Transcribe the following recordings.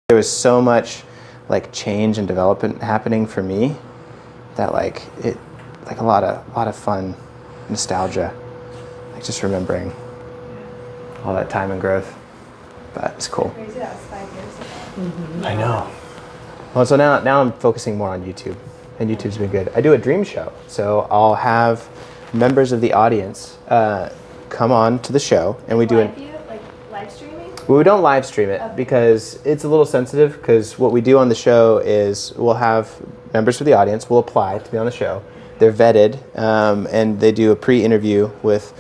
There was so much like change and development happening for me that like a lot of fun nostalgia, like just remembering all that time and growth. But it's cool. Crazy, that was 5 years ago. Mm-hmm. I know. Well, so now I'm focusing more on YouTube, and YouTube's been good. I do a dream show, so I'll have members of the audience come on to the show, and we do live streaming? Well, we don't live stream it because it's a little sensitive, because what we do on the show is we'll have members of the audience will apply to be on the show. They're vetted, and they do a pre-interview with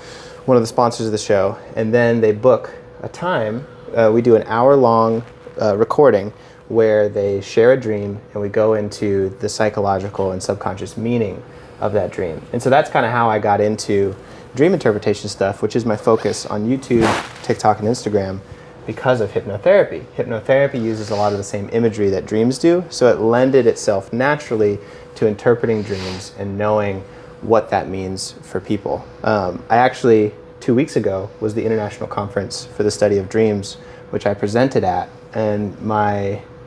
one of the sponsors of the show, and then they book a time. We do an hour-long recording where they share a dream, and we go into the psychological and subconscious meaning of that dream. And so that's kind of how I got into dream interpretation stuff, which is my focus on YouTube, TikTok, and Instagram, because of hypnotherapy. Hypnotherapy uses a lot of the same imagery that dreams do, so it lended itself naturally to interpreting dreams and knowing what that means for people. I actually, 2 weeks ago, was the International Conference for the Study of Dreams, which I presented at, and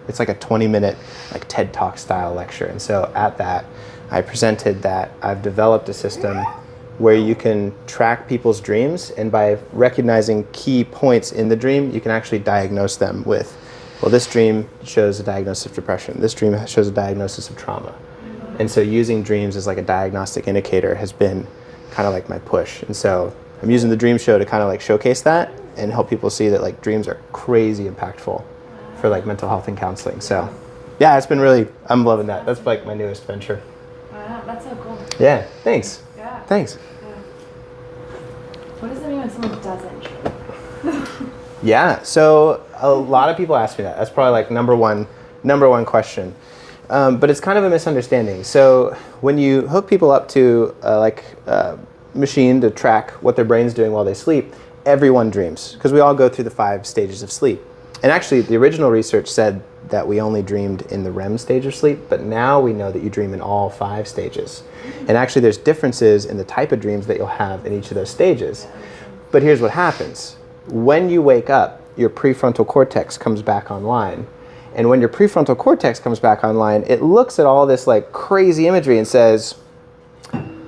it's like a 20-minute like TED Talk style lecture. And so at that, I presented that I've developed a system where you can track people's dreams, and by recognizing key points in the dream, you can actually diagnose them with, well, this dream shows a diagnosis of depression, this dream shows a diagnosis of trauma. And so using dreams as like a diagnostic indicator has been kind of like my push. And so I'm using the dream show to kind of like showcase that and help people see that like dreams are crazy impactful for like mental health and counseling. So yeah, it's been really, I'm loving that. That's like my newest venture. Wow, that's so cool. Yeah, thanks. Yeah. Thanks. Yeah. What does it mean when someone doesn't dream? Yeah, so a lot of people ask me that. That's probably like number one question. But it's kind of a misunderstanding. So when you hook people up to a machine to track what their brain's doing while they sleep, everyone dreams, because we all go through the 5 stages of sleep. And actually, the original research said that we only dreamed in the REM stage of sleep, but now we know that you dream in all 5 stages. And actually, there's differences in the type of dreams that you'll have in each of those stages. But here's what happens. When you wake up, your prefrontal cortex comes back online. And when your prefrontal cortex comes back online, it looks at all this like crazy imagery and says,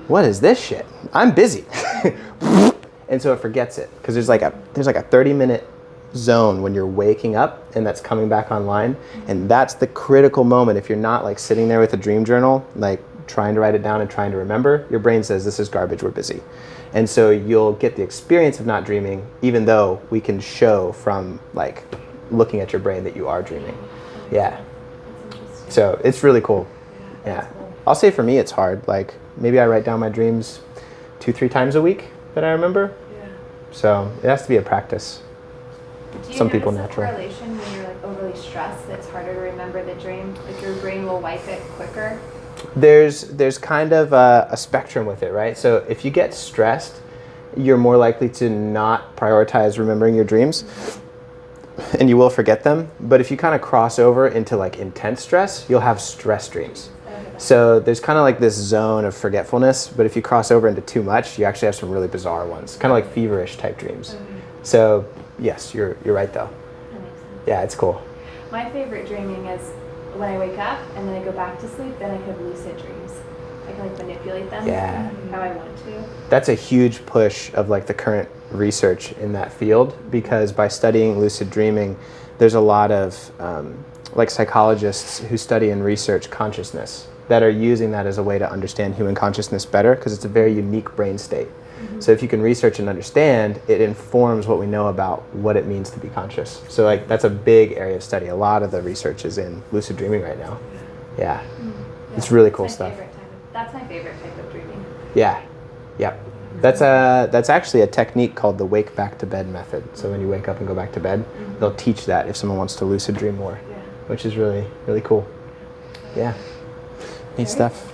what is this shit? I'm busy. And so it forgets it, because there's like a 30-minute zone when you're waking up and that's coming back online. And that's the critical moment. If you're not like sitting there with a dream journal, like trying to write it down and trying to remember, your brain says, this is garbage, we're busy. And so you'll get the experience of not dreaming, even though we can show from like looking at your brain that you are dreaming. Yeah. So it's really cool. Yeah. I'll say for me, it's hard. Like maybe I write down my dreams 2-3 times a week that I remember. Yeah. So it has to be a practice. Some people natural. natural. Correlation when you're like overly stressed, it's harder to remember the dream. Like your brain will wipe it quicker. There's kind of a spectrum with it, right? So if you get stressed, you're more likely to not prioritize remembering your dreams. And you will forget them. But if you kind of cross over into like intense stress, you'll have stress dreams. So there's kind of like this zone of forgetfulness, but if you cross over into too much, you actually have some really bizarre ones, kind of like feverish type dreams. So yes, you're right though. That makes sense. Yeah, it's cool. My favorite dreaming is when I wake up and then I go back to sleep, then I have lucid dreams. I can like manipulate them how I want to. That's a huge push of like the current research in that field, because by studying lucid dreaming, there's a lot of like psychologists who study and research consciousness that are using that as a way to understand human consciousness better, because it's a very unique brain state. So if you can research and understand, it informs what we know about what it means to be conscious. So like that's a big area of study. A lot of the research is in lucid dreaming right now. Yeah. It's really cool stuff. That's my favorite type of dreaming. Yeah. Yep. That's actually a technique called the wake back to bed method. So when you wake up and go back to bed, they'll teach that if someone wants to lucid dream more, which is really, really cool. Yeah. Neat stuff.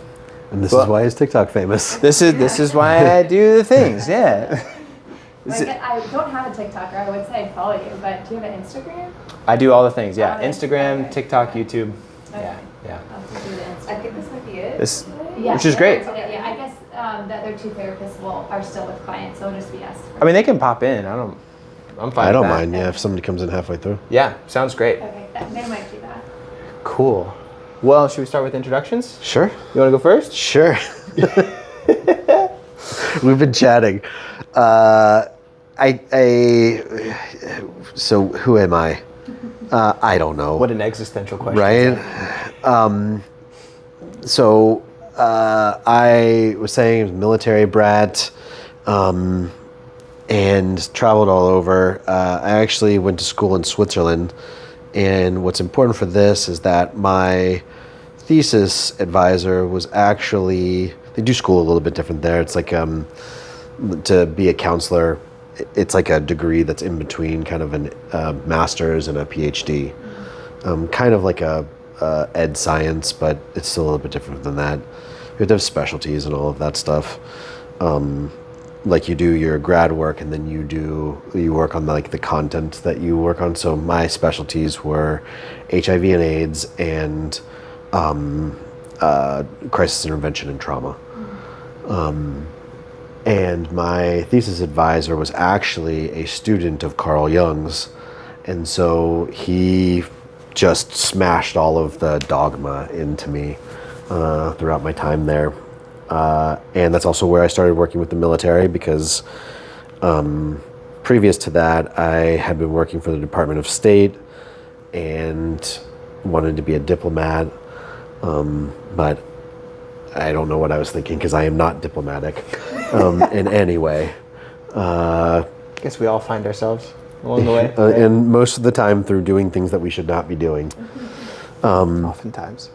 And this is why he's TikTok famous. This is why I do the things. Yeah. I don't have a TikTok, or I would say I follow you, but do you have an Instagram? I do all the things. Yeah. Oh, Instagram, okay. TikTok, YouTube. Okay. Yeah. I'll do the Instagram. I think this might be it. Which is great. Yeah, I guess the other 2 therapists are still with clients, so it'll just be us. I mean, they can pop in. I'm fine. I don't with that. mind. Yeah, if somebody comes in halfway through. Yeah. Sounds great. Okay. I think I might do that. Cool. Well, should we start with introductions? Sure. You want to go first? Sure. We've been chatting. So who am I? I don't know. What an existential question. Right? I was saying military brat, and traveled all over. I actually went to school in Switzerland, and what's important for this is that my thesis advisor was actually, they do school a little bit different there. It's like to be a counselor, it's like a degree that's in between kind of a master's and a PhD. Kind of like a ed science, but it's still a little bit different than that. You have to have specialties and all of that stuff. Like you do your grad work and then you work on like the content that you work on. So my specialties were HIV and AIDS and crisis intervention and trauma. And my thesis advisor was actually a student of Carl Jung's. And so he just smashed all of the dogma into me throughout my time there. And that's also where I started working with the military because previous to that, I had been working for the Department of State and wanted to be a diplomat. But I don't know what I was thinking because I am not diplomatic in any way. I guess we all find ourselves along the way. And most of the time through doing things that we should not be doing. Oftentimes.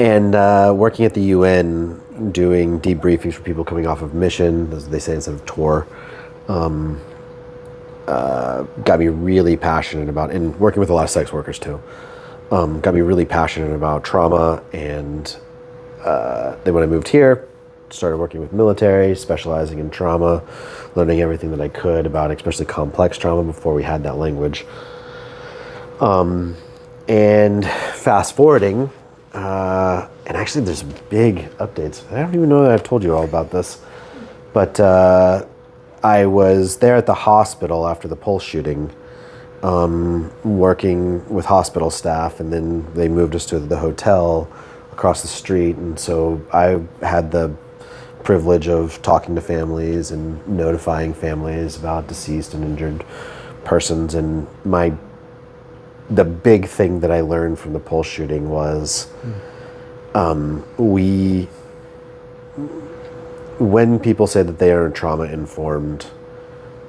And working at the UN, doing debriefings for people coming off of mission, as they say instead of tour, got me really passionate about, and working with a lot of sex workers too, got me really passionate about trauma. And then when I moved here, started working with military, specializing in trauma, learning everything that I could about especially complex trauma before we had that language. And fast forwarding, and actually there's big updates. I don't even know that I've told you all about this, but I was there at the hospital after the Pulse shooting, working with hospital staff, and then they moved us to the hotel across the street. And so I had the privilege of talking to families and notifying families about deceased and injured persons. And the big thing that I learned from the Pulse shooting was when people say that they are trauma informed,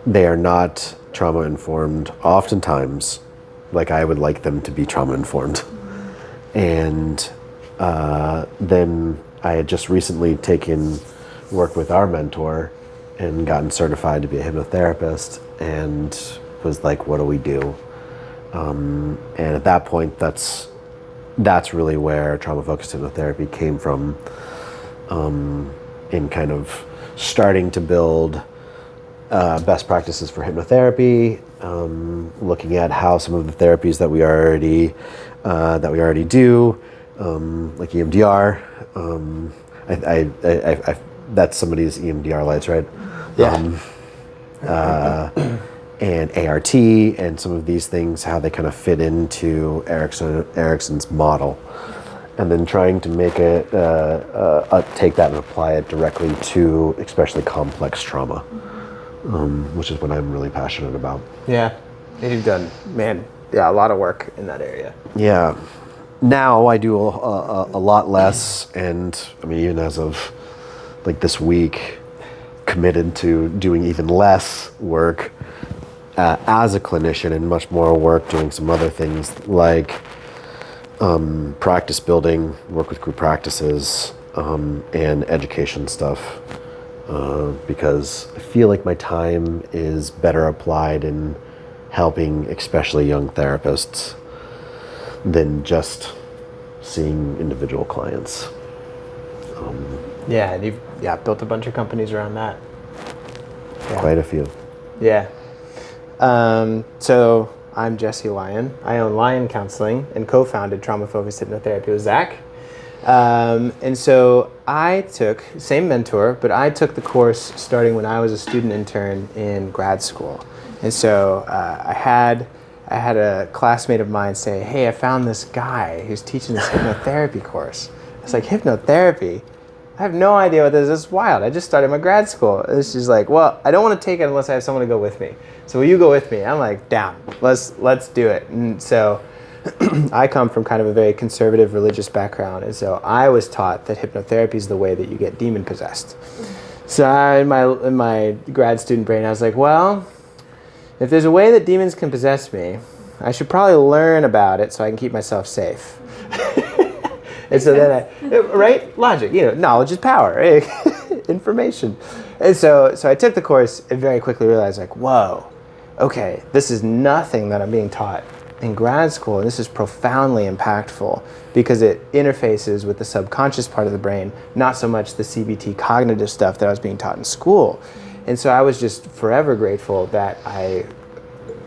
they are not trauma informed oftentimes like I would like them to be trauma informed. And then I had just recently taken work with our mentor and gotten certified to be a hypnotherapist, and was like, what do we do? And at that point, that's really where trauma-focused hypnotherapy came from, in kind of starting to build best practices for hypnotherapy, looking at how some of the therapies that we already do, like EMDR. I that's somebody's EMDR lights, right? Yeah. And ART and some of these things, how they kind of fit into Erickson's model, and then trying to make it take that and apply it directly to especially complex trauma, which is what I'm really passionate about. Yeah, and you've done, a lot of work in that area. Yeah. Now I do a lot less, and I mean, even as of like this week, committed to doing even less work as a clinician, and much more work doing some other things like practice building, work with group practices, and education stuff, because I feel like my time is better applied in helping especially young therapists than just seeing individual clients. And you've built a bunch of companies around that. Quite a few. Yeah. So I'm Jesse Lyon. I own Lyon Counseling and co-founded Trauma-Focused Hypnotherapy with Zach. And so I took, same mentor, but I took the course starting when I was a student intern in grad school. And so I had I had a classmate of mine say, hey, I found this guy who's teaching this hypnotherapy course. It's like, hypnotherapy? I have no idea what this is. It's wild. I just started my grad school. And she's like, well, I don't want to take it unless I have someone to go with me. So will you go with me? I'm like, down. Let's do it. And so I come from kind of a very conservative religious background. And so I was taught that hypnotherapy is the way that you get demon possessed. So in my grad student brain, I was like, well, if there's a way that demons can possess me, I should probably learn about it so I can keep myself safe. And so then right? Logic, knowledge is power, right? Information. And so I took the course and very quickly realized like, whoa, okay, this is nothing that I'm being taught in grad school. And this is profoundly impactful because it interfaces with the subconscious part of the brain, not so much the CBT cognitive stuff that I was being taught in school. And so I was just forever grateful that I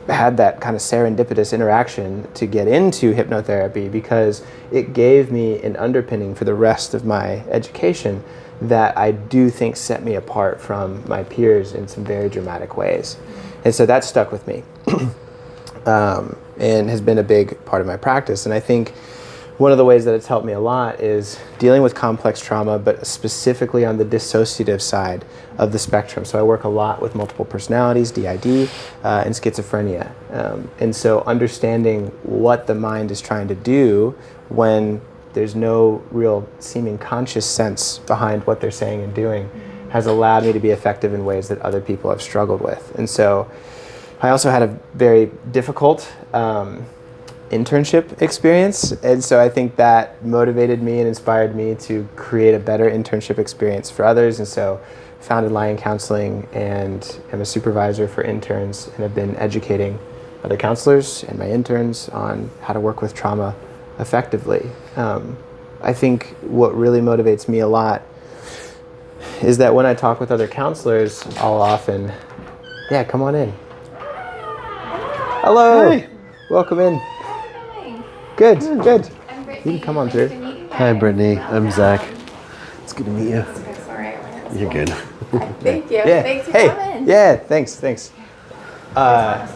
had that kind of serendipitous interaction to get into hypnotherapy because it gave me an underpinning for the rest of my education that I do think set me apart from my peers in some very dramatic ways. And so that stuck with me and has been a big part of my practice. And I think one of the ways that it's helped me a lot is dealing with complex trauma, but specifically on the dissociative side of the spectrum. So I work a lot with multiple personalities, DID, and schizophrenia. And so understanding what the mind is trying to do when there's no real seeming conscious sense behind what they're saying and doing has allowed me to be effective in ways that other people have struggled with. And so I also had a very difficult internship experience, and so I think that motivated me and inspired me to create a better internship experience for others. And so founded Lion Counseling and am a supervisor for interns and have been educating other counselors and my interns on how to work with trauma effectively. I think what really motivates me a lot is that when I talk with other counselors, I'll often, come on in. Hello. Hey. Welcome in. Good. I'm Brittany. You can come on through. Nice to meet you Hi, guys. Brittany. I'm Zach. It's good to meet you. Sorry, You're good. Thank you. Yeah. Thanks for Hey. coming. Yeah. Thanks. I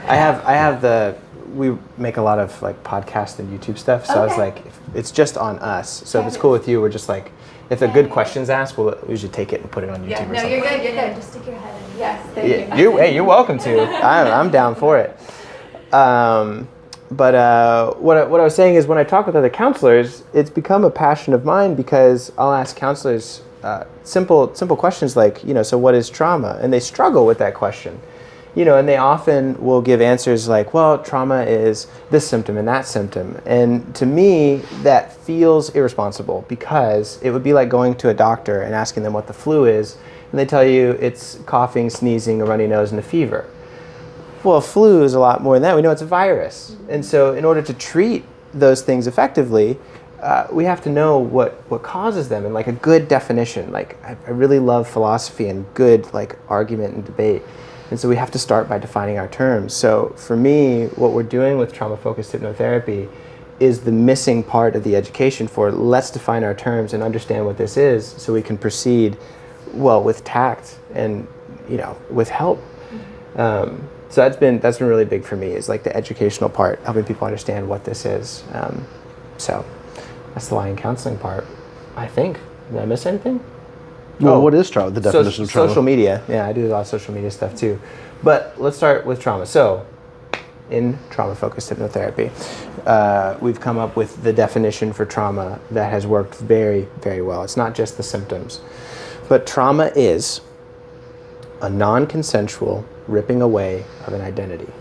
have we make a lot of like podcast and YouTube stuff. So I was Okay. like, it's just on us. So if it's cool with you, we're just like, if a good question's asked, we'll usually take it and put it on YouTube Yeah, or no, something. you're good. You're good. Just stick your head in. Yes, thank you. You're welcome to. I'm down for it. But what I was saying is when I talk with other counselors, it's become a passion of mine because I'll ask counselors simple questions like, so what is trauma? And they struggle with that question. And they often will give answers like, well, trauma is this symptom and that symptom. And to me, that feels irresponsible because it would be like going to a doctor and asking them what the flu is, and they tell you it's coughing, sneezing, a runny nose, and a fever. Well, flu is a lot more than that. We know it's a virus. And so in order to treat those things effectively, we have to know what causes them and like a good definition. Like I really love philosophy and good like argument and debate. And so we have to start by defining our terms. So for me, what we're doing with trauma-focused hypnotherapy is the missing part of the education for let's define our terms and understand what this is so we can proceed well with tact and with help. So that's been really big for me is like the educational part, helping people understand what this is. So that's the Lion Counseling part, I think. Did I miss anything? Well, what is trauma? The definition of trauma? Social media. Yeah, I do a lot of social media stuff too. But let's start with trauma. So in trauma-focused hypnotherapy, we've come up with the definition for trauma that has worked very, very well. It's not just the symptoms. But trauma is a non-consensual ripping away of an identity.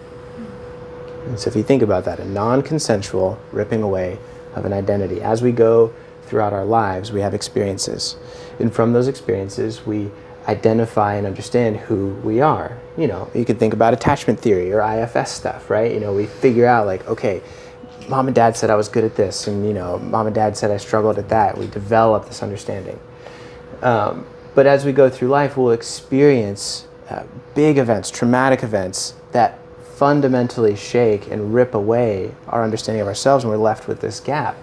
And so if you think about that, a non-consensual ripping away of an identity. As we go throughout our lives, we have experiences. And from those experiences, we identify and understand who we are. You could think about attachment theory or IFS stuff, right? We figure out like, okay, mom and dad said I was good at this, and mom and dad said I struggled at that. We develop this understanding. But as we go through life, we'll experience big events, traumatic events that fundamentally shake and rip away our understanding of ourselves, and we're left with this gap.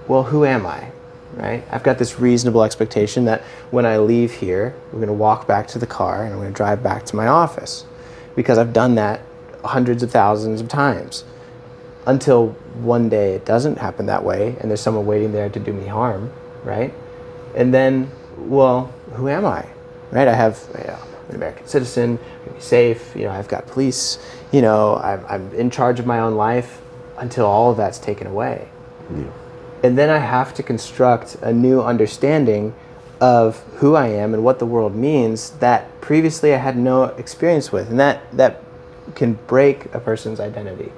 Well, who am I? Right? I've got this reasonable expectation that when I leave here, we're going to walk back to the car and I'm going to drive back to my office because I've done that hundreds of thousands of times until one day it doesn't happen that way and there's someone waiting there to do me harm, right? And then, well, who am I, right? I have, I'm an American citizen, I'm gonna be safe, I've got police, I'm in charge of my own life until all of that's taken away. Yeah. And then I have to construct a new understanding of who I am and what the world means that previously I had no experience with. And that can break a person's identity.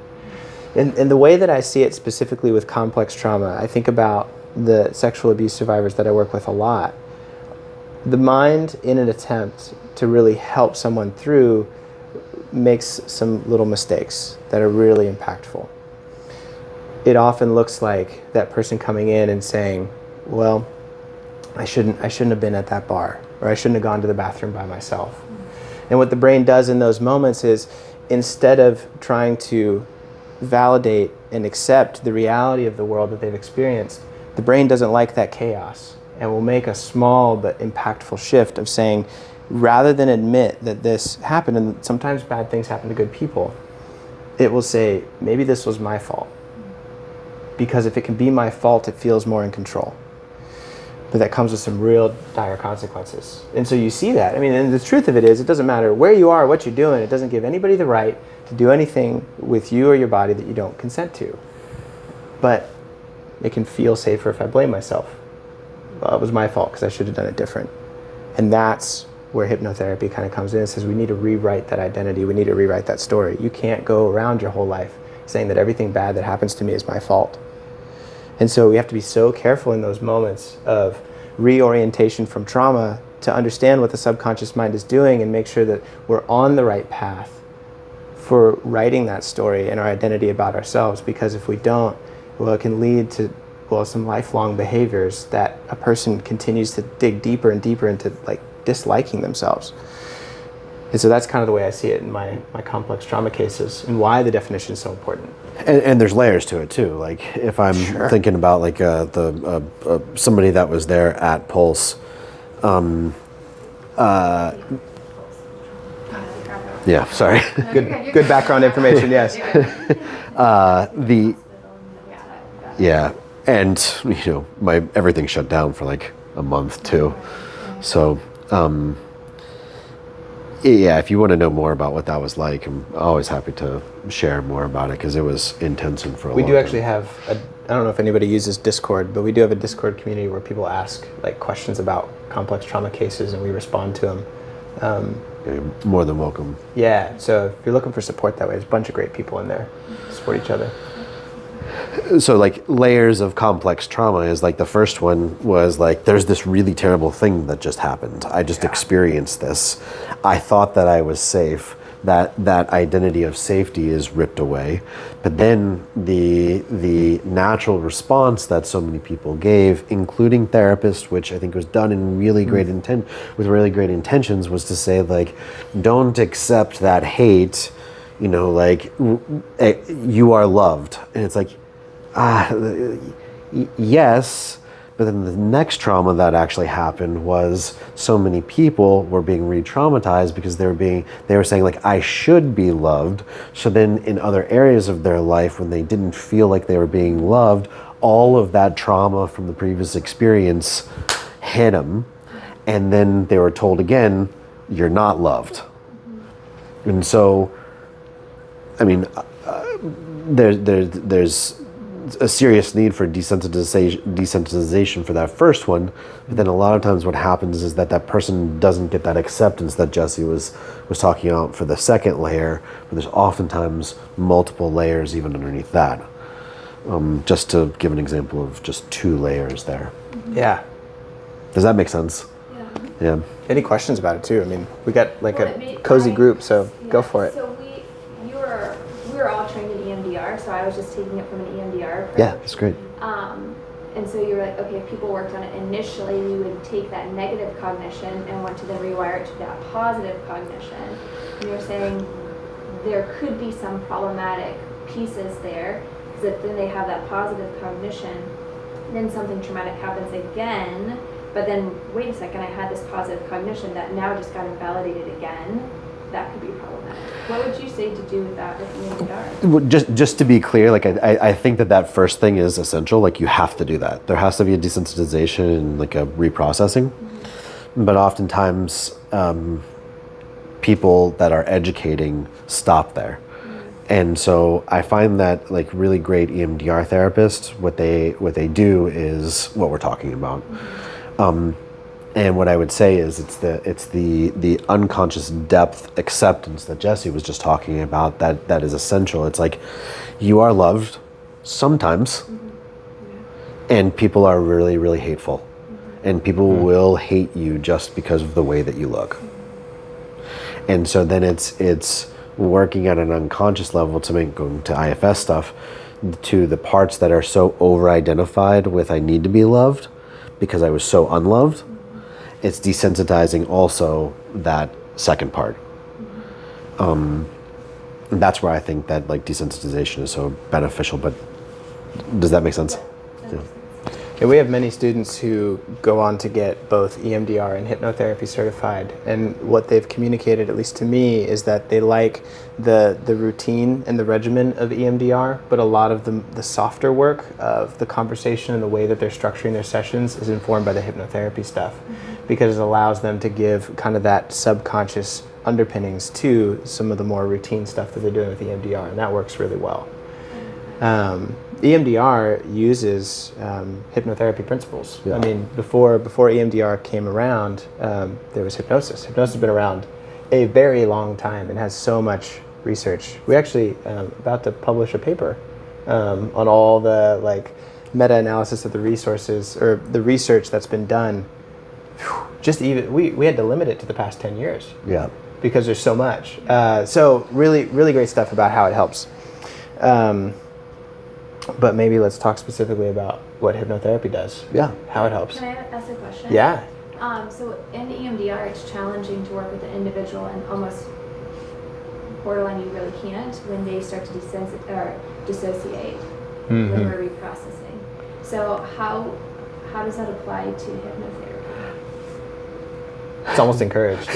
And the way that I see it specifically with complex trauma, I think about the sexual abuse survivors that I work with a lot. The mind, in an attempt to really help someone through, makes some little mistakes that are really impactful. It often looks like that person coming in and saying, well, I shouldn't have been at that bar, or I shouldn't have gone to the bathroom by myself. And what the brain does in those moments is, instead of trying to validate and accept the reality of the world that they've experienced, the brain doesn't like that chaos and will make a small but impactful shift of saying, rather than admit that this happened, and sometimes bad things happen to good people, it will say, maybe this was my fault. Because if it can be my fault, it feels more in control. But that comes with some real dire consequences. And so you see that. I mean, and the truth of it is, it doesn't matter where you are, what you're doing, it doesn't give anybody the right to do anything with you or your body that you don't consent to. But it can feel safer if I blame myself. Well, it was my fault because I should have done it different. And that's where hypnotherapy kind of comes in and says, we need to rewrite that identity, we need to rewrite that story. You can't go around your whole life saying that everything bad that happens to me is my fault. And so we have to be so careful in those moments of reorientation from trauma to understand what the subconscious mind is doing and make sure that we're on the right path for writing that story and our identity about ourselves. Because if we don't, well, it can lead to, some lifelong behaviors that a person continues to dig deeper and deeper into, like, disliking themselves. And so that's kind of the way I see it in my complex trauma cases, and why the definition is so important. And there's layers to it too. Like if I'm thinking about like somebody that was there at Pulse, yeah, sorry. Good background information, yes. And my everything shut down for like a month too. So yeah, if you want to know more about what that was like, I'm always happy to share more about it because it was intense and for a long time. We do actually have I don't know if anybody uses Discord, but we do have a Discord community where people ask like questions about complex trauma cases and we respond to them. You're more than welcome. Yeah, so if you're looking for support that way, there's a bunch of great people in there to support each other. So like layers of complex trauma is like the first one was like, there's this really terrible thing that just happened. I just experienced this. I thought that I was safe. That identity of safety is ripped away. But then the natural response that so many people gave, including therapists, which I think was done in really great intent, with really great intentions, was to say like, don't accept that hate, like you are loved. And it's like, yes, but then the next trauma that actually happened was so many people were being re-traumatized because they were saying like, I should be loved. So then in other areas of their life, when they didn't feel like they were being loved, all of that trauma from the previous experience hit them. And then they were told again, you're not loved. And so, I mean, there's a serious need for desensitization for that first one, but then a lot of times what happens is that person doesn't get that acceptance that Jesse was talking about for the second layer, but there's oftentimes multiple layers even underneath that. Just to give an example of just 2 layers there. Yeah. Does that make sense? Yeah. Any questions about it too? I mean, we got like a cozy group, so go for it. So we were all trained in EMDR, so I was just taking it from an EMDR approach. Yeah, that's great. And so you were like, okay, if people worked on it initially, we would take that negative cognition and want to then rewire it to that positive cognition. And you're saying there could be some problematic pieces there, because if then they have that positive cognition, then something traumatic happens again, but then, wait a second, I had this positive cognition that now just got invalidated again. That could be problematic. What would you say to do with that with EMDR? Well, just to be clear, like I think that first thing is essential. Like you have to do that. There has to be a desensitization and like a reprocessing. But oftentimes, people that are educating stop there. And so I find that like really great EMDR therapists, what they do is what we're talking about. And what I would say is it's the unconscious depth acceptance that Jesse was just talking about that is essential. It's like you are loved sometimes, and people are really, really hateful. And people will hate you just because of the way that you look. And so then it's working at an unconscious level to going to IFS stuff, to the parts that are so over-identified with I need to be loved because I was so unloved. It's desensitizing also that second part. That's where I think that like desensitization is so beneficial. But does that make sense? Yeah. Yeah, we have many students who go on to get both EMDR and hypnotherapy certified, and what they've communicated, at least to me, is that they like the routine and the regimen of EMDR, but a lot of the softer work of the conversation and the way that they're structuring their sessions is informed by the hypnotherapy stuff, because it allows them to give kind of that subconscious underpinnings to some of the more routine stuff that they're doing with EMDR, and that works really well. EMDR uses hypnotherapy principles. Yeah. I mean, before EMDR came around, there was hypnosis. Hypnosis has been around a very long time and has so much research. We actually about to publish a paper on all the like meta-analysis of the resources or the research that's been done. Just even we had to limit it to the past 10 years. Yeah. Because there's so much. So really, really great stuff about how it helps. But maybe let's talk specifically about what hypnotherapy does. Yeah. How it helps. Can I ask a question? Yeah. So in EMDR, it's challenging to work with the individual and almost borderline you really can't when they start to dissociate when we're reprocessing. So how does that apply to hypnotherapy? It's almost encouraged.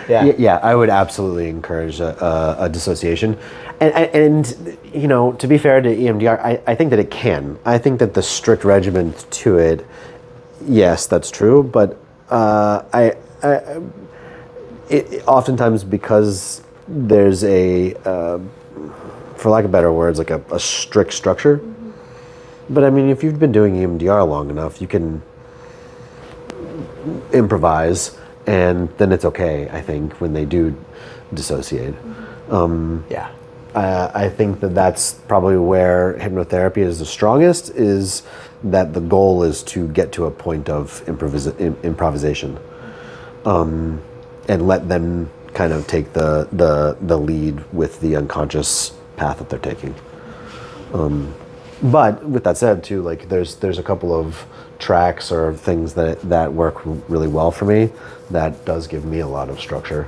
Yeah. Yeah, I would absolutely encourage a dissociation. And you know, to be fair to EMDR, I think that it can. I think that the strict regimen to it, yes, that's true. But it oftentimes because there's for lack of better words, like a strict structure. But I mean, if you've been doing EMDR long enough, you can improvise, and then it's okay, I think, when they do dissociate. Yeah. I think that's probably where hypnotherapy is the strongest, is that the goal is to get to a point of improvisation, and let them kind of take the lead with the unconscious path that they're taking. But with that said, too, like there's a couple of tracks or things that work really well for me. That does give me a lot of structure.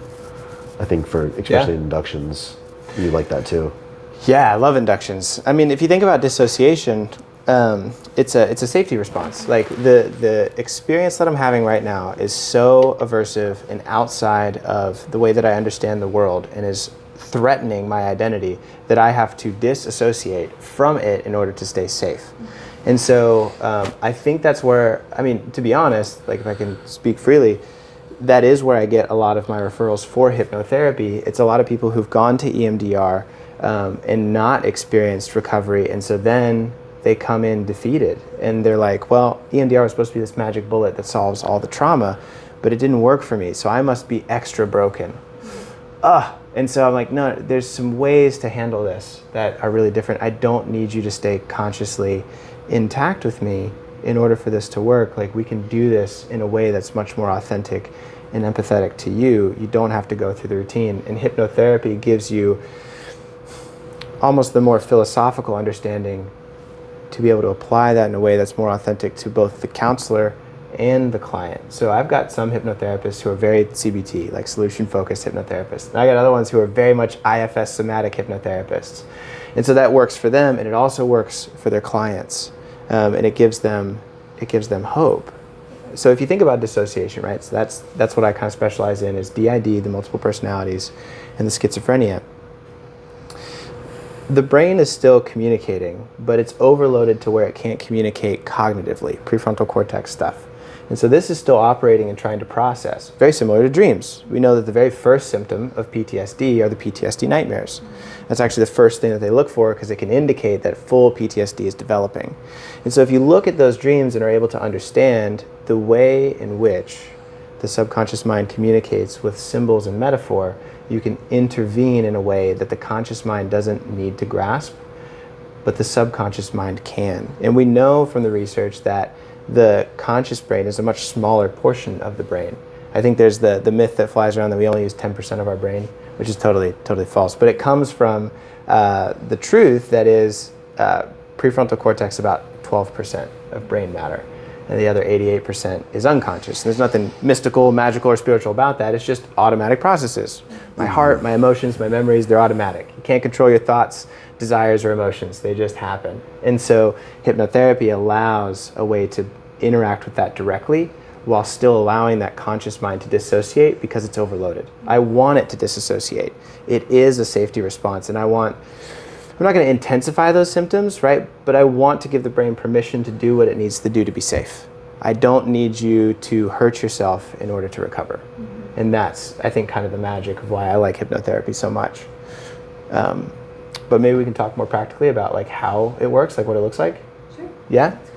I think especially inductions, you like that too. Yeah, I love inductions. I mean, if you think about dissociation, it's a safety response. Like the experience that I'm having right now is so aversive and outside of the way that I understand the world, and is threatening my identity, that I have to disassociate from it in order to stay safe. And so I think that's where, I mean, to be honest, like if I can speak freely, that is where I get a lot of my referrals for hypnotherapy. It's a lot of people who've gone to EMDR and not experienced recovery, and so then they come in defeated, and they're like, well, EMDR was supposed to be this magic bullet that solves all the trauma, but it didn't work for me, so I must be extra broken. And so I'm like, no, there's some ways to handle this that are really different. I don't need you to stay consciously intact with me in order for this to work. Like, we can do this in a way that's much more authentic and empathetic to you. You don't have to go through the routine. And hypnotherapy gives you almost the more philosophical understanding to be able to apply that in a way that's more authentic to both the counselor and the client. So I've got some hypnotherapists who are very CBT, like solution-focused hypnotherapists. And I got other ones who are very much IFS somatic hypnotherapists. And so that works for them, and it also works for their clients. And it gives them hope. So if you think about dissociation, right? So that's what I kind of specialize in, is DID, the multiple personalities, and the schizophrenia. the brain is still communicating, but it's overloaded to where it can't communicate cognitively, prefrontal cortex stuff. And so this is still operating and trying to process. Very similar to dreams. We know that the very first symptom of PTSD are the PTSD nightmares. That's actually the first thing that they look for because it can indicate that full PTSD is developing. And so if you look at those dreams and are able to understand the way in which the subconscious mind communicates with symbols and metaphor, you can intervene in a way that the conscious mind doesn't need to grasp, but the subconscious mind can. And we know from the research that the conscious brain is a much smaller portion of the brain. I think there's the myth that flies around that we only use 10% of our brain, which is totally false. But it comes from the truth that is prefrontal cortex about 12% of brain matter, and the other 88% is unconscious. And there's nothing mystical, magical, or spiritual about that. It's just automatic processes. My heart, my emotions, my memories, they're automatic. You can't control your thoughts, desires, or emotions. They just happen. And so hypnotherapy allows a way to interact with that directly while still allowing that conscious mind to dissociate because it's overloaded. I want it to disassociate. It is a safety response, and I'm not going to intensify those symptoms, right? But I want to give the brain permission to do what it needs to do to be safe. I don't need you to hurt yourself in order to recover. Mm-hmm. And that's, I think, kind of the magic of why I like hypnotherapy so much. But maybe we can talk more practically about like how it works, like what it looks like. Sure. Yeah? That's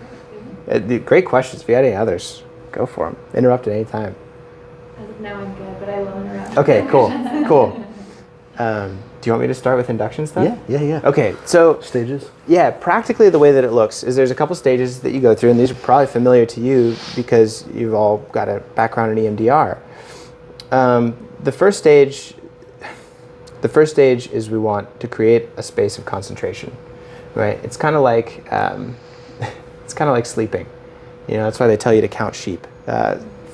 great. Mm-hmm. Great questions. If you had any others, go for them. Interrupt at any time. As of now, I'm good, but I will interrupt. Okay, cool. Do you want me to start with induction stuff? Yeah. Okay, so Stages? yeah, practically the way that it looks is there's a couple stages that you go through, and these are probably familiar to you because you've all got a background in EMDR. The first stage is we want to create a space of concentration, right? It's kind of like sleeping. You know, that's why they tell you to count sheep.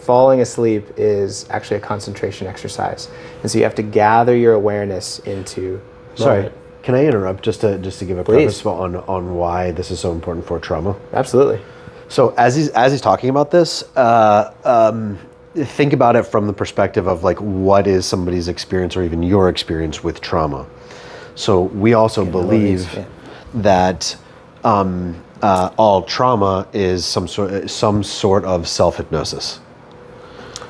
Falling asleep is actually a concentration exercise, and so you have to gather your awareness into. Sorry, can I interrupt just to give a Please. preface on why this is so important for trauma? Absolutely. So as he's talking about this, think about it from the perspective of like what is somebody's experience or even your experience with trauma. So we also believe that all trauma is some sort of self-hypnosis.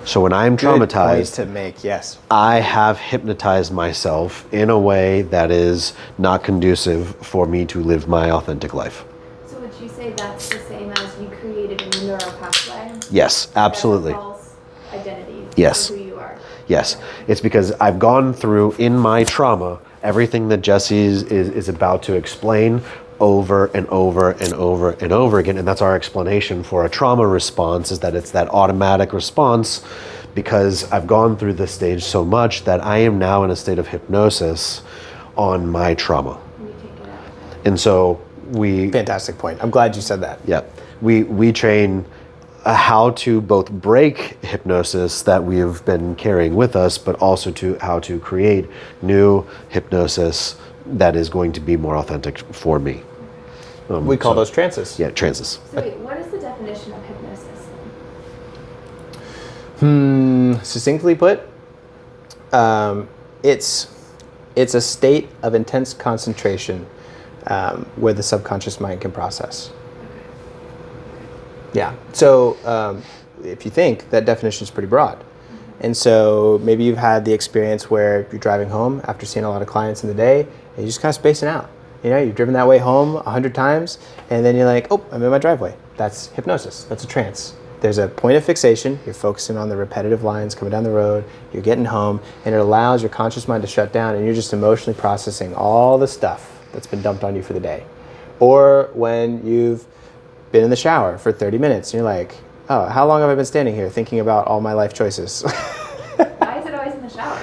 So when I'm traumatized, to make, yes. I have hypnotized myself in a way that is not conducive for me to live my authentic life. So would you say that's the same as you created a neural pathway? Yes, absolutely. That's a false identity Yes. for who you are. Yes, it's because I've gone through in my trauma everything that Jesse is about to explain over and over and over and over again, and that's our explanation for a trauma response, is that it's that automatic response because I've gone through this stage so much that I am now in a state of hypnosis on my trauma. And you can't get out of it. And so we Fantastic point. I'm glad you said that. Yeah, we train how to both break hypnosis that we have been carrying with us, but also to how to create new hypnosis that is going to be more authentic for me. We call those trances. Yeah, trances. So wait, what is the definition of hypnosis? Succinctly put, it's a state of intense concentration where the subconscious mind can process. Yeah. So if you think, that definition is pretty broad. And so maybe you've had the experience where you're driving home after seeing a lot of clients in the day, and you're just kind of spacing out. You know, you've driven that way home 100 times, and then you're like, oh, I'm in my driveway. That's hypnosis. That's a trance. There's a point of fixation. You're focusing on the repetitive lines coming down the road. You're getting home, and it allows your conscious mind to shut down, and you're just emotionally processing all the stuff that's been dumped on you for the day. Or when you've been in the shower for 30 minutes, and you're like, oh, how long have I been standing here thinking about all my life choices? Why is it always in the shower?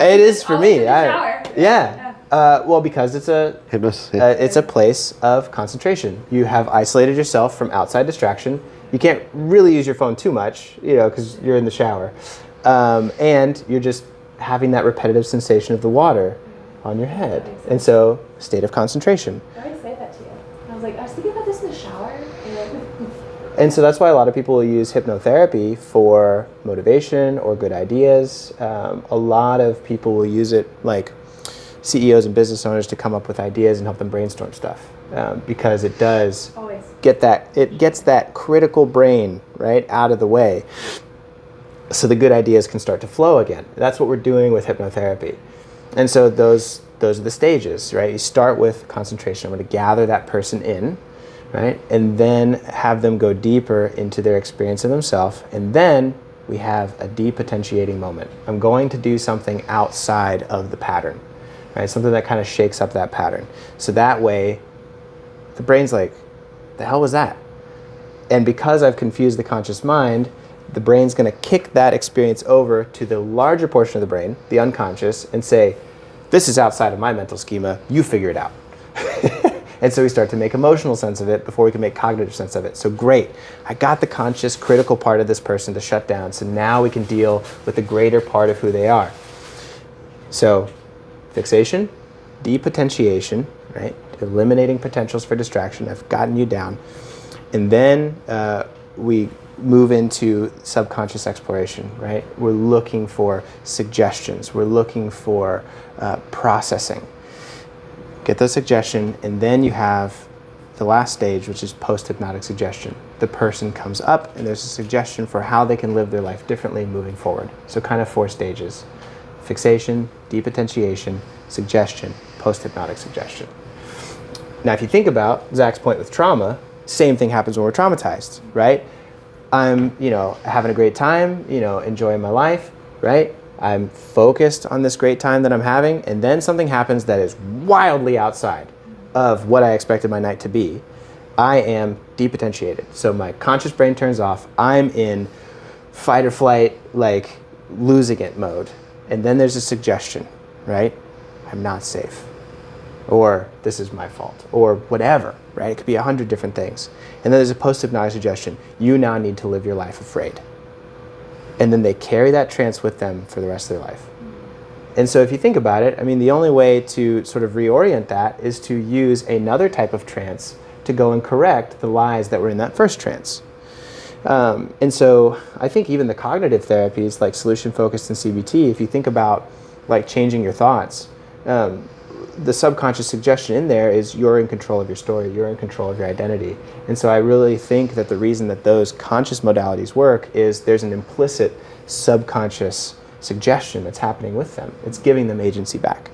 It is for Always me. in the shower. Yeah. Well, because it's a Hypnosis. it's a place of concentration. You have isolated yourself from outside distraction. You can't really use your phone too much, you know, because you're in the shower, and you're just having that repetitive sensation of the water on your head, and so state of concentration. I always say that to you. I was like, I was thinking about this in the shower. And so that's why a lot of people will use hypnotherapy for motivation or good ideas. A lot of people will use it like CEOs and business owners to come up with ideas and help them brainstorm stuff, because it does Always. it gets that critical brain right out of the way, so the good ideas can start to flow again. That's what we're doing with hypnotherapy. And so those are the stages, right? You start with concentration. I'm going to gather that person in, right? And then have them go deeper into their experience of themselves. And then we have a depotentiating moment. I'm going to do something outside of the pattern, right? Something that kind of shakes up that pattern. So that way, the brain's like, the hell was that? And because I've confused the conscious mind, the brain's going to kick that experience over to the larger portion of the brain, the unconscious, and say, this is outside of my mental schema, you figure it out. And so we start to make emotional sense of it before we can make cognitive sense of it. So great, I got the conscious critical part of this person to shut down, so now we can deal with the greater part of who they are. So fixation, depotentiation, right? Eliminating potentials for distraction. I've gotten you down. And then we move into subconscious exploration, right? We're looking for suggestions. We're looking for processing. Get the suggestion, and then you have the last stage, which is post-hypnotic suggestion. The person comes up, and there's a suggestion for how they can live their life differently moving forward. So kind of 4 stages. Fixation, depotentiation, suggestion, post-hypnotic suggestion. Now, if you think about Zach's point with trauma, same thing happens when we're traumatized, right? I'm, having a great time, enjoying my life, right? I'm focused on this great time that I'm having, and then something happens that is wildly outside of what I expected my night to be. I am depotentiated. So my conscious brain turns off. I'm in fight or flight, like losing it mode. And then there's a suggestion, right? I'm not safe. Or this is my fault, or whatever, right? It could be 100 different things. And then there's a post-hypnotic suggestion. You now need to live your life afraid. And then they carry that trance with them for the rest of their life. And so if you think about it, the only way to sort of reorient that is to use another type of trance to go and correct the lies that were in that first trance. And so I think even the cognitive therapies like solution-focused and CBT, if you think about like changing your thoughts, the subconscious suggestion in there is you're in control of your story, you're in control of your identity. And so I really think that the reason that those conscious modalities work is there's an implicit subconscious suggestion that's happening with them. It's giving them agency back,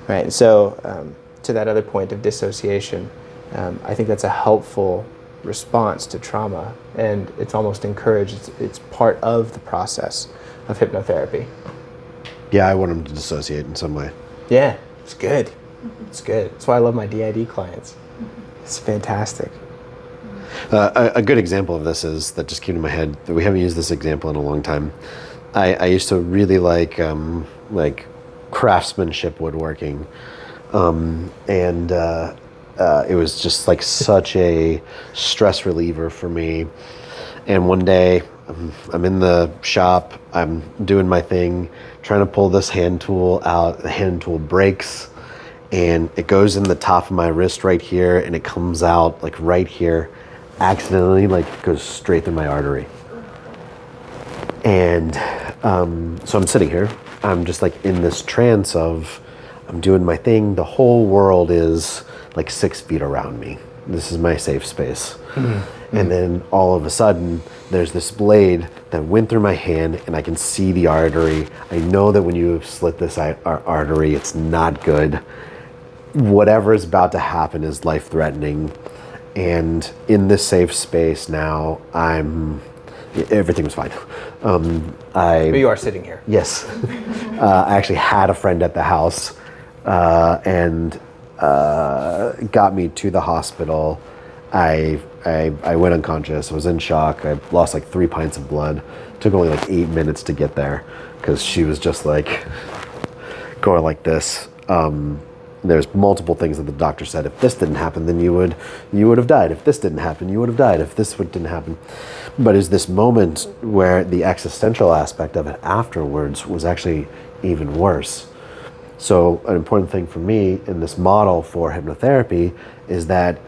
right? And so to that other point of dissociation, I think that's a helpful response to trauma, and it's almost encouraged. It's part of the process of hypnotherapy. Yeah, I want them to dissociate in some way. Yeah, it's good. It's good. That's why I love my DID clients. It's fantastic. A good example of this is, that just came to my head, we haven't used this example in a long time. I used to really like craftsmanship woodworking. And it was just like such a stress reliever for me. And one day I'm in the shop, I'm doing my thing, trying to pull this hand tool out. The hand tool breaks and it goes in the top of my wrist right here, and it comes out like right here, accidentally, like goes straight through my artery. And so I'm sitting here, I'm just like in this trance of, I'm doing my thing, the whole world is like 6 feet around me. This is my safe space. Mm-hmm. And then all of a sudden, there's this blade that went through my hand, and I can see the artery. I know that when you have slit this artery, it's not good. Whatever is about to happen is life-threatening. And in this safe space now, everything was fine. But you are sitting here. Yes. I actually had a friend at the house and got me to the hospital. I went unconscious. I was in shock. I lost like 3 pints of blood. It took only like 8 minutes to get there because she was just like going like this. There's multiple things that the doctor said. If this didn't happen, then you would have died. If this didn't happen, you would have died. If this didn't happen. But it's this moment where the existential aspect of it afterwards was actually even worse. So an important thing for me in this model for hypnotherapy is that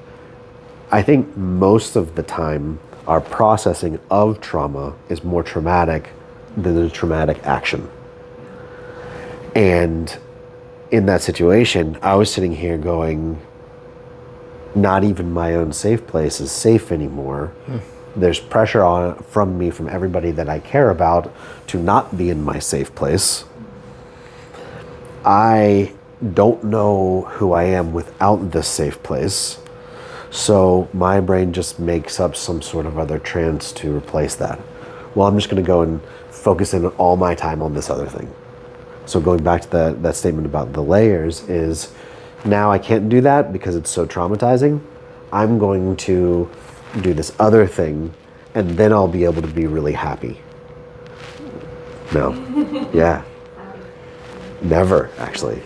I think most of the time our processing of trauma is more traumatic than the traumatic action. And in that situation, I was sitting here going, not even my own safe place is safe anymore. There's pressure from me, from everybody that I care about, to not be in my safe place. I don't know who I am without this safe place. So my brain just makes up some sort of other trance to replace that. Well, I'm just going to go and focus in all my time on this other thing. So going back to that statement about the layers is, now I can't do that because it's so traumatizing. I'm going to do this other thing, and then I'll be able to be really happy. No. Yeah. Never, actually.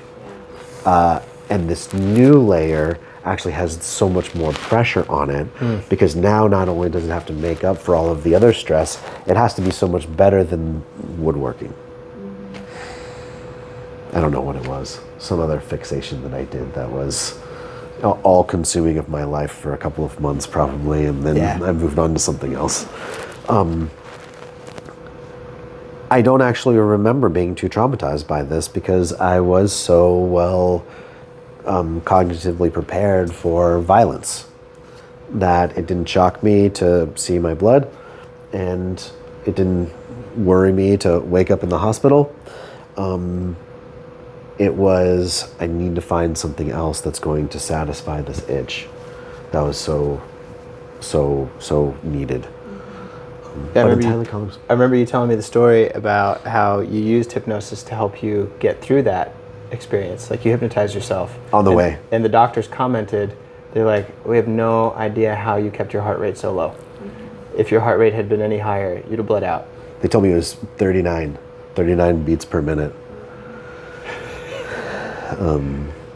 And this new layer actually has so much more pressure on it because now not only does it have to make up for all of the other stress, it has to be so much better than woodworking. I don't know what it was. Some other fixation that I did that was all consuming of my life for a couple of months probably, and then I moved on to something else. I don't actually remember being too traumatized by this because I was so well cognitively prepared for violence that it didn't shock me to see my blood, and it didn't worry me to wake up in the hospital. It was, I need to find something else that's going to satisfy this itch. That was so needed. I remember you telling me the story about how you used hypnosis to help you get through that experience. Like, you hypnotized yourself. On the way. And the doctors commented, they're like, we have no idea how you kept your heart rate so low. If your heart rate had been any higher, you'd have bled out. They told me it was 39 beats per minute.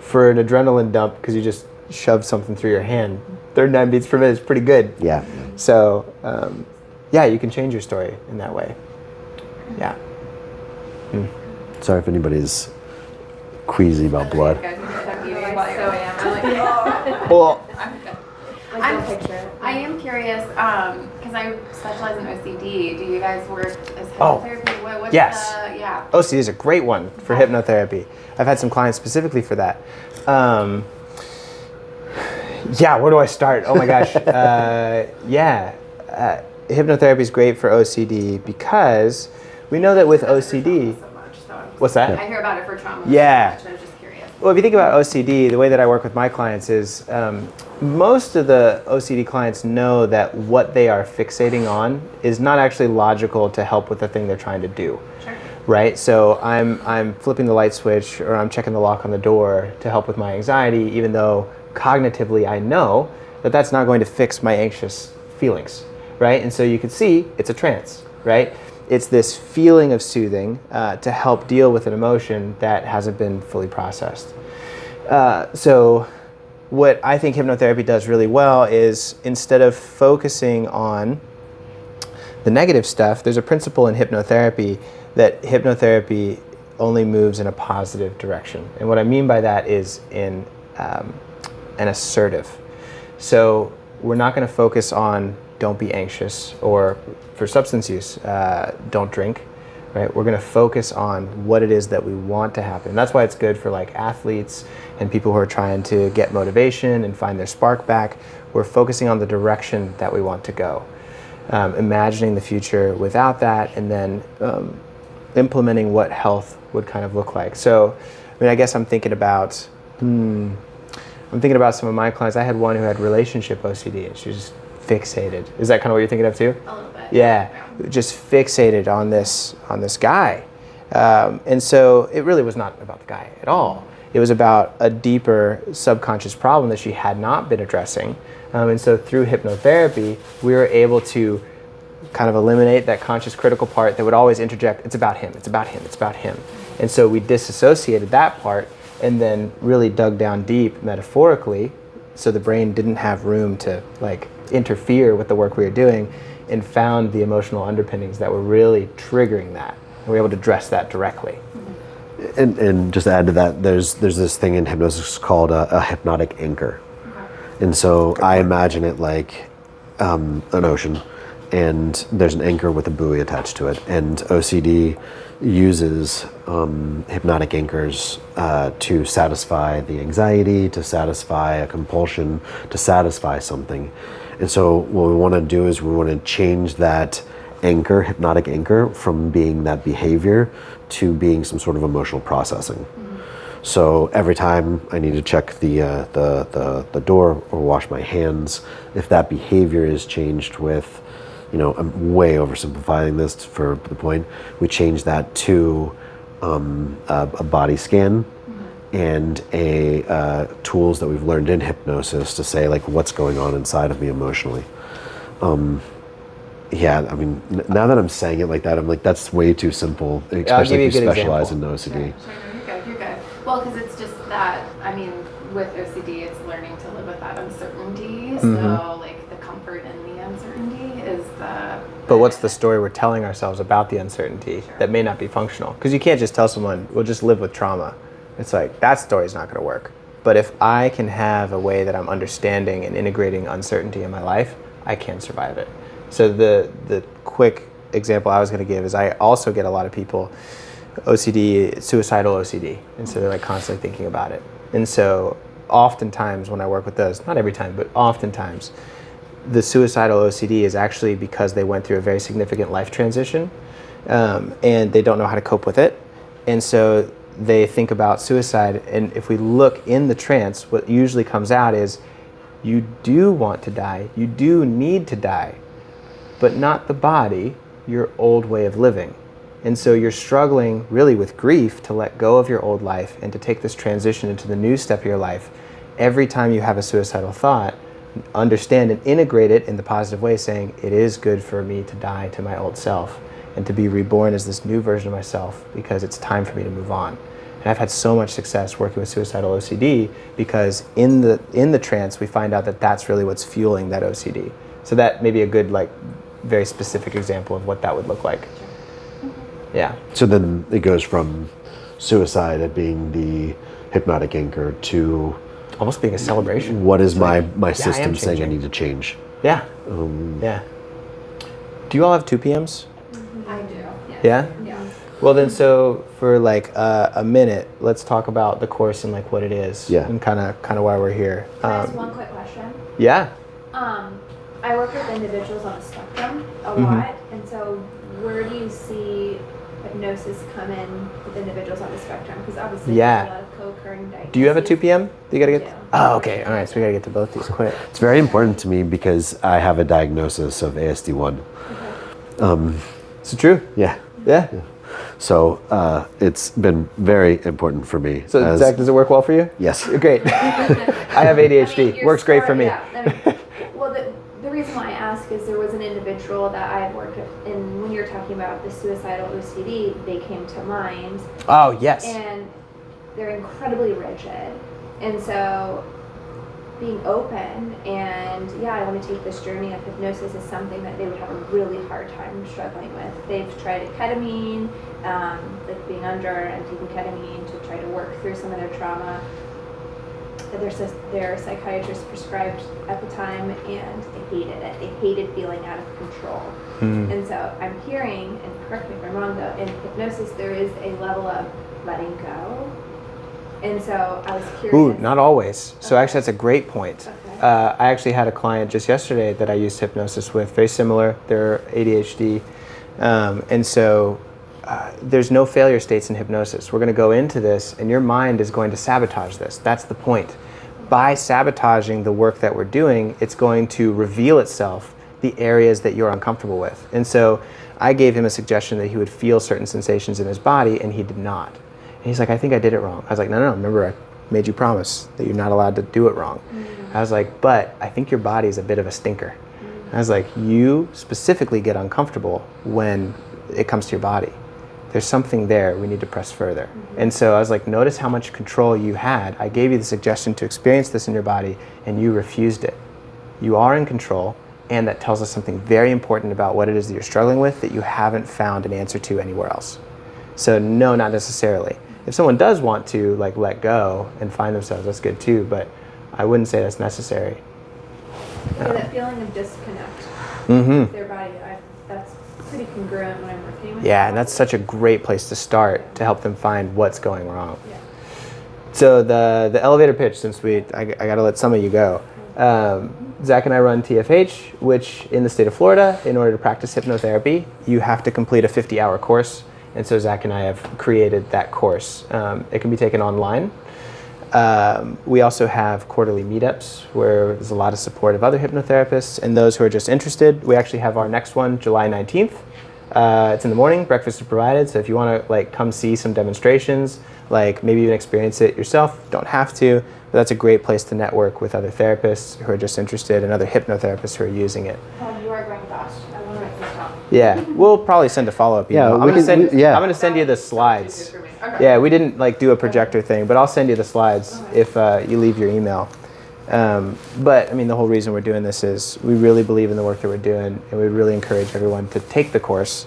For an adrenaline dump, because you just shoved something through your hand, 39 beats per minute is pretty good. Yeah. So, you can change your story in that way. Yeah. Sorry if anybody's queasy about blood. Well, I am curious, because I specialize in OCD. Do you guys work as hypnotherapy? What's yes. OCD is a great one for hypnotherapy. I've had some clients specifically for that. Where do I start? Oh my gosh. Hypnotherapy is great for OCD because we know that with OCD... What's that? I hear about it for trauma. Yeah. So much, I was just curious. Well, if you think about OCD, the way that I work with my clients is most of the OCD clients know that what they are fixating on is not actually logical to help with the thing they're trying to do. Sure. Right? So I'm flipping the light switch, or I'm checking the lock on the door to help with my anxiety, even though cognitively I know that that's not going to fix my anxious feelings. Right? And so you can see it's a trance, right? It's this feeling of soothing to help deal with an emotion that hasn't been fully processed. So what I think hypnotherapy does really well is, instead of focusing on the negative stuff, there's a principle in hypnotherapy that hypnotherapy only moves in a positive direction. And what I mean by that is in an assertive. So we're not going to focus on don't be anxious, or for substance use, don't drink, right? We're going to focus on what it is that we want to happen. And that's why it's good for like athletes and people who are trying to get motivation and find their spark back. We're focusing on the direction that we want to go, imagining the future without that, and then implementing what health would kind of look like. So, I mean, I guess I'm thinking about some of my clients. I had one who had relationship OCD, and she was just fixated. Is that kind of what you're thinking of too? A little bit. Yeah, just fixated on this guy, and so it really was not about the guy at all. It was about a deeper subconscious problem that she had not been addressing, and so through hypnotherapy, we were able to kind of eliminate that conscious critical part that would always interject. It's about him. It's about him. It's about him. And so we disassociated that part, and then really dug down deep metaphorically, so the brain didn't have room to like interfere with the work we were doing, and found the emotional underpinnings that were really triggering that, and we were able to address that directly. And just to add to that, there's this thing in hypnosis called a hypnotic anchor. And so I imagine it like an ocean, and there's an anchor with a buoy attached to it. And OCD uses hypnotic anchors to satisfy the anxiety, to satisfy a compulsion, to satisfy something. And so what we want to do is we want to change that anchor, hypnotic anchor, from being that behavior to being some sort of emotional processing. So every time I need to check the door or wash my hands, if that behavior is changed with, I'm way oversimplifying this for the point, we change that to a body scan and tools that we've learned in hypnosis to say like what's going on inside of me emotionally. Yeah, I mean, now that I'm saying it like that, I'm like, that's way too simple, especially if you specialize in OCD. Sure, you're good. Well, because it's just that, with OCD, it's learning to live with that uncertainty. So, like, the comfort in the uncertainty is the... But what's the story we're telling ourselves about the uncertainty that may not be functional? Because you can't just tell someone, we'll just live with trauma. It's like, that story's not going to work. But if I can have a way that I'm understanding and integrating uncertainty in my life, I can survive it. So the quick example I was going to give is I also get a lot of people OCD, suicidal OCD, and so they're like constantly thinking about it. And so oftentimes when I work with those, not every time, but oftentimes, the suicidal OCD is actually because they went through a very significant life transition and they don't know how to cope with it. And so they think about suicide, and if we look in the trance, what usually comes out is you do want to die, you do need to die, but not the body, your old way of living. And so you're struggling really with grief to let go of your old life and to take this transition into the new step of your life. Every time you have a suicidal thought, understand and integrate it in the positive way, saying it is good for me to die to my old self and to be reborn as this new version of myself because it's time for me to move on. And I've had so much success working with suicidal OCD because in the trance we find out that that's really what's fueling that OCD. So that may be a good very specific example of what that would look like. Yeah. So then it goes from suicide at being the hypnotic anchor to almost being a celebration. What is my system saying I need to change? Yeah. Yeah. Do you all have 2 p.m.s? I do. Yeah? Yeah. Well then, so for a minute, let's talk about the course and what it is. Yeah. And kind of why we're here. Can I ask one quick question? Yeah. I work with individuals on the spectrum a lot, and so where do you see hypnosis come in with individuals on the spectrum? Because obviously there's a lot of co-occurring diagnoses. Do you have a 2 p.m.? You gotta get. I do. Oh, okay. All right. So we gotta get to both these quick. It's very important to me because I have a diagnosis of ASD1. Okay. Is it true? Yeah. Yeah. So it's been very important for me. So Zach, does it work well for you? Yes. Great. I have ADHD. Your Works great for me. Yeah. Well, the reason why I ask is there was an individual that I had worked with, and when you're talking about the suicidal OCD, they came to mind. Oh, yes. And they're incredibly rigid. And so being open and, I want to take this journey of hypnosis is something that they would have a really hard time struggling with. They've tried ketamine, being under and taking ketamine to try to work through some of their trauma. Their psychiatrist prescribed at the time, and they hated it. They hated feeling out of control. And so I'm hearing, and correct me if I'm wrong though, in hypnosis there is a level of letting go. And so I was curious. Ooh, not always. So actually that's a great point. Okay. I actually had a client just yesterday that I used hypnosis with, very similar, they're ADHD. And so there's no failure states in hypnosis. We're going to go into this and your mind is going to sabotage this. That's the point. By sabotaging the work that we're doing, it's going to reveal itself the areas that you're uncomfortable with. And so I gave him a suggestion that he would feel certain sensations in his body, and he did not. And he's like, I think I did it wrong. I was like, no, remember I made you promise that you're not allowed to do it wrong. I was like, but I think your body is a bit of a stinker. I was like, you specifically get uncomfortable when it comes to your body. There's something there, we need to press further. And so I was like, notice how much control you had. I gave you the suggestion to experience this in your body and you refused it. You are in control, and that tells us something very important about what it is that you're struggling with that you haven't found an answer to anywhere else. So no, not necessarily. If someone does want to let go and find themselves, that's good too, but I wouldn't say that's necessary. Yeah, that feeling of disconnect Mm-hmm. with their body, that's pretty congruent when I'm working with Yeah, them. and that's such a great place to start to help them find what's going wrong. Yeah. So the elevator pitch, since I got to let some of you go. Zach and I run TFH, which in the state of Florida, in order to practice hypnotherapy, you have to complete a 50-hour course. And so Zach and I have created that course. It can be taken online. We also have quarterly meetups where there's a lot of support of other hypnotherapists and those who are just interested. We actually have our next one July 19th. It's in the morning, breakfast is provided, so if you want to come see some demonstrations, maybe even experience it yourself, don't have to, but that's a great place to network with other therapists who are just interested and other hypnotherapists who are using it. Oh, you are going fast. I want to write this down. Yeah, we'll probably send a follow-up email. I'm going to send you the slides. Okay. Yeah, we didn't do a projector thing, but I'll send you the slides if you leave your email. But I mean, the whole reason we're doing this is we really believe in the work that we're doing, and we really encourage everyone to take the course,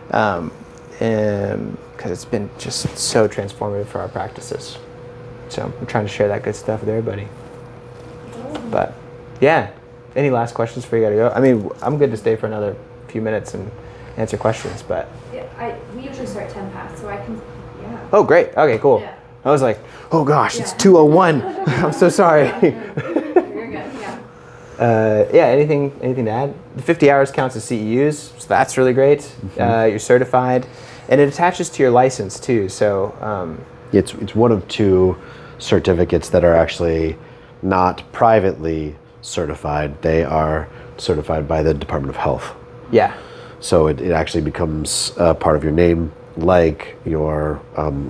because it's been just so transformative for our practices. So we're trying to share that good stuff with everybody. But yeah, any last questions before you gotta go? I mean, I'm good to stay for another few minutes and answer questions, but. Yeah, we usually start 10 past, so I can, yeah. Oh, great. Okay, cool. Yeah. I was like, oh gosh, it's Yeah. 2:01. I'm so sorry. You're good, yeah. Yeah, anything to add? The 50 hours counts as CEUs, so that's really great. Mm-hmm. You're certified, and it attaches to your license too. So It's one of two certificates that are actually not privately certified. They are certified by the Department of Health. yeah, So it actually becomes part of your name, like your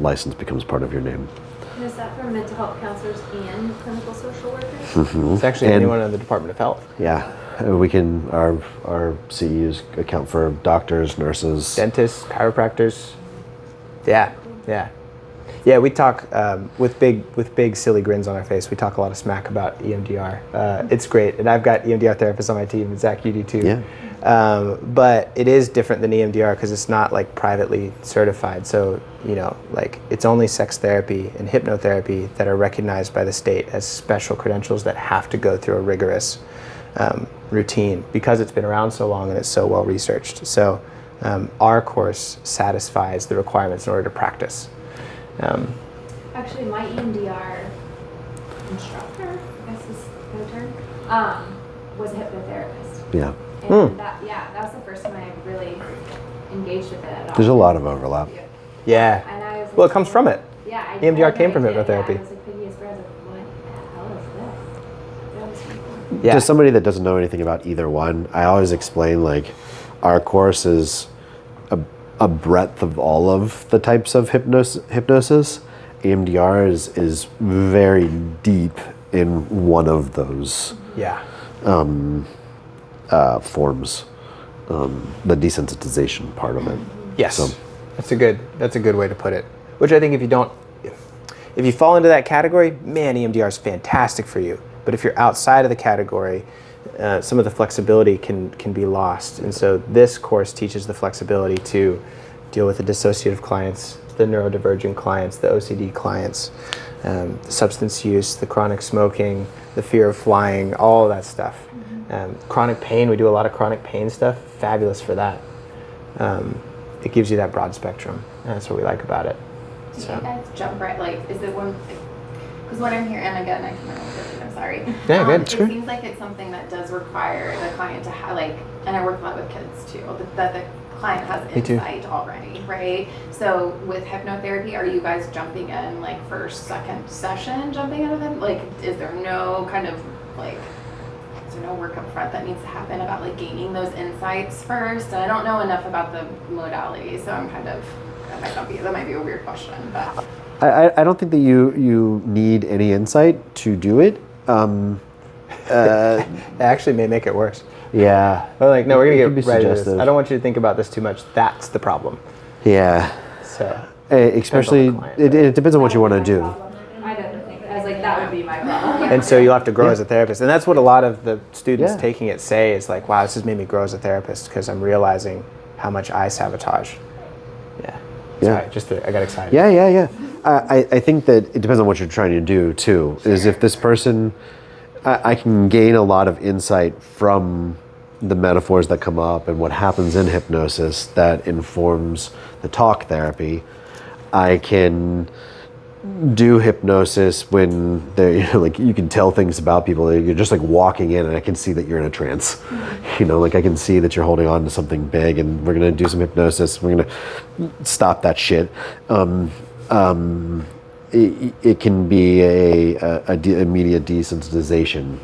license becomes part of your name. And is that for mental health counselors and clinical social workers? it's actually And- anyone in the Department of Health. Yeah, we can, our CEUs account for doctors, nurses. Dentists, chiropractors. Yeah. We talk with big silly grins on our face. We talk a lot of smack about EMDR. It's great, and I've got EMDR therapists on my team. And Zach, you do too. Yeah. But it is different than EMDR because it's not privately certified. So it's only sex therapy and hypnotherapy that are recognized by the state as special credentials that have to go through a rigorous routine because it's been around so long and it's so well researched. So our course satisfies the requirements in order to practice. Actually, my EMDR instructor, I guess is the term, was a hypnotherapist. Yeah. And that was the first time I really engaged with it at all. There's a lot of overlap. Yeah. And I was Well, it comes from it. Yeah, I EMDR had came no from idea. hypnotherapy. Yeah, I was like, Piggy is what the hell is this? That was pretty cool. Yeah. To somebody that doesn't know anything about either one, I always explain our course is a breadth of all of the types of hypnosis. EMDR is very deep in one of those Yeah. forms, the desensitization part of it. Yes, So- that's a good way to put it. Which I think if you fall into that category, man, EMDR is fantastic for you. But if you're outside of the category, some of the flexibility can be lost. And so this course teaches the flexibility to deal with the dissociative clients, the neurodivergent clients, the OCD clients, substance use, the chronic smoking, the fear of flying, all of that stuff. Chronic pain, we do a lot of chronic pain stuff. Fabulous for that. It gives you that broad spectrum. And that's what we like about it. Do So. you guys jump right? Is it one? Because what I'm hearing, and again, I can remember it, I'm sorry. Yeah, good. It Sure. seems like it's something that does require the client to have, and I work a lot with kids too, that the client has Me too. insight already, right? So with hypnotherapy, are you guys jumping in first, second session, jumping into them? Is there no kind of is there no work up front that needs to happen about gaining those insights first? And I don't know enough about the modality, so I'm kind of, that might be a weird question, but. I don't think that you need any insight to do it. It actually may make it worse. Yeah. We're no, we're It gonna can be get right into this. suggestive. I don't want you to think about this too much. That's the problem. Yeah. So Especially, client, it depends on what you want to do. I definitely think, I was like, that would be my problem. and so you'll have to grow as a therapist, and that's what a lot of the students Yeah. taking it say is wow, this has made me grow as a therapist because I'm realizing how much I sabotage. Yeah. Yeah. Sorry, I got excited. Yeah. I think that it depends on what you're trying to do too. Is if this person I can gain a lot of insight from the metaphors that come up and what happens in hypnosis that informs the talk therapy. I can do hypnosis when like you can tell things about people. You're just like walking in and I can see that you're in a trance. Like I can see that you're holding on to something big and we're gonna do some hypnosis. We're gonna stop that shit. It can be a immediate desensitization.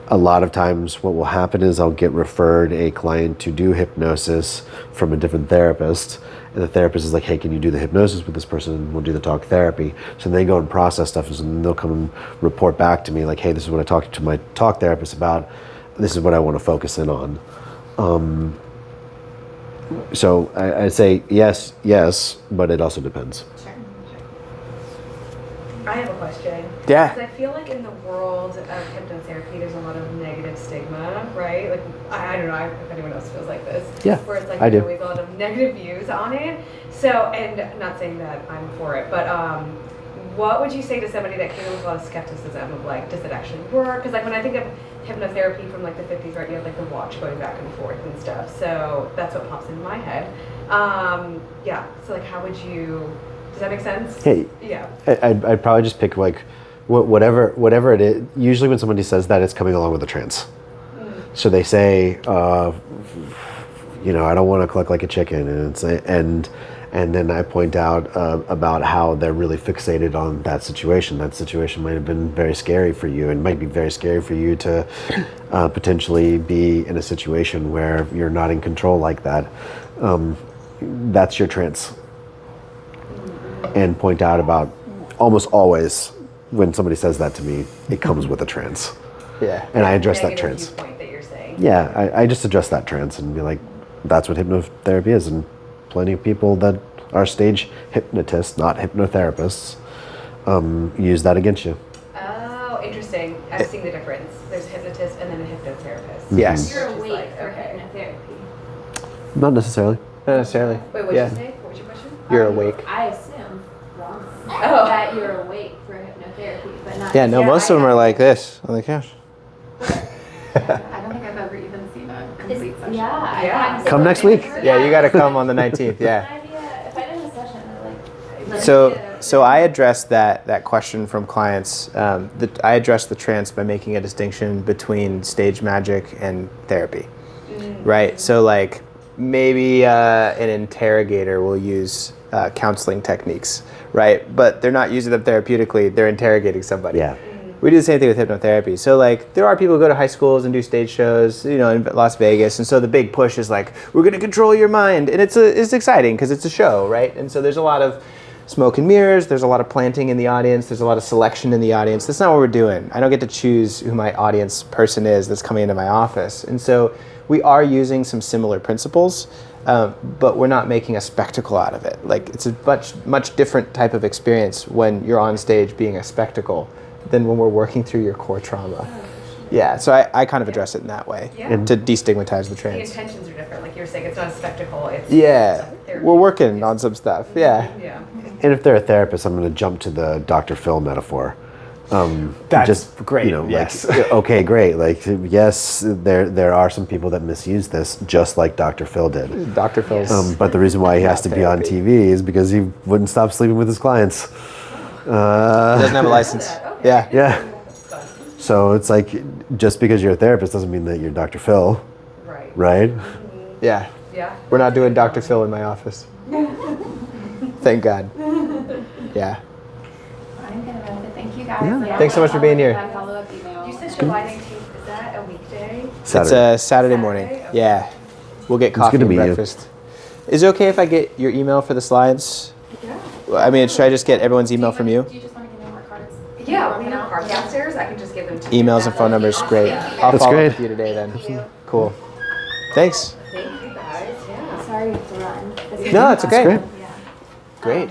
A lot of times what will happen is I'll get referred a client to do hypnosis from a different therapist. And the therapist is like, hey, can you do the hypnosis with this person? And we'll do the talk therapy. So they go and process stuff and they'll come and report back to me like, hey, this is what I talked to my talk therapist about. This is what I want to focus in on. So I say yes, but it also depends. Sure. I have a question. Yeah. Because I feel like in the world of hypnotherapy, there's a lot of negative stigma, right? Like, I don't know if anyone else feels like this. Yeah, Where it's like I do. there's always a lot of negative views on it. So, and not saying that I'm for it, but what would you say to somebody that came with a lot of skepticism of like, does it actually work? Because like when I think of hypnotherapy from like the 50s, right, you have like the watch going back and forth and stuff. So that's what pops in my head. Yeah, so like how would you... Does that make sense? Hey, yeah. I'd probably just pick like whatever it is. Usually when somebody says that, it's coming along with a trance. So they say, I don't want to cluck like a chicken, and then I point out about how they're really fixated on that situation. That situation might have been very scary for you, and might be very scary for you to potentially be in a situation where you're not in control like that. That's your trance. And point out about almost always when somebody says that to me, it comes with a trance. Yeah. And I address that Negative trance. viewpoint that you're saying. Yeah, I just address that trance and be like, that's what hypnotherapy is. And plenty of people that are stage hypnotists, not hypnotherapists, use that against you. Oh, interesting. I've seen the difference. There's a hypnotist and then a hypnotherapist. Yes. You're Which is awake like, for okay. hypnotherapy. Not necessarily. Not necessarily. Wait, what Yeah. did you say? What was your question? You're awake. I assume wrong. Oh. That you're awake for hypnotherapy, but not. Yeah, no, most of them are like this on the couch. I don't think I've ever even seen a complete session. Yeah. Yeah. I'm Come so next week. interested. Yeah, you got to come on the 19th. Yeah. If I did a session, like. So I addressed that question from clients. I addressed the trance by making a distinction between stage magic and therapy, right? So like maybe an interrogator will use counseling techniques, right? But they're not using them therapeutically. They're interrogating somebody. Yeah. We do the same thing with hypnotherapy. So like there are people who go to high schools and do stage shows, in Las Vegas. And so the big push is like, we're going to control your mind. And it's exciting because it's a show, right? And so there's a lot of smoke and mirrors. There's a lot of planting in the audience. There's a lot of selection in the audience. That's not what we're doing. I don't get to choose who my audience person is that's coming into my office. And so we are using some similar principles, but we're not making a spectacle out of it. Like it's a much different type of experience when you're on stage being a spectacle than when we're working through your core trauma. Yeah, so I kind of address it in that way Yeah. to destigmatize the The trance. intentions are different. Like you're saying, it's not a spectacle. It's Yeah, therapy. we're working on some stuff. Yeah. Yeah. And if they're a therapist, I'm going to jump to the Dr. Phil metaphor. That's great, yes. Like, okay, great. Like, yes, there are some people that misuse this, just like Dr. Phil did. Dr. Phil's. But the reason why he has to be on Therapy. TV is because he wouldn't stop sleeping with his clients. He doesn't have a license. Okay. Yeah. Yeah. So it's like, just because you're a therapist doesn't mean that you're Dr. Phil, Right. right? Yeah. Yeah. We're not doing Dr. Phil in my office. Thank God. Yeah. I'm gonna run, but thank you guys. Yeah. And I'll Thanks so much for being here. have follow-up email. You said July 19th. Is that a weekday? It's a Saturday morning. Saturday? Okay. Yeah. We'll get coffee good to and meet you. breakfast. Is it okay if I get your email for the slides? Yeah. I mean, should I just get everyone's email from you? Do you just want to give me more cards? Yeah, we have cards downstairs. I can just give them to Emails you. and phone numbers, great. I'll That's follow great. up with you today then. Cool. Thanks. Thank you guys. Yeah. Sorry to run. No, it's okay. great. Yeah. Great.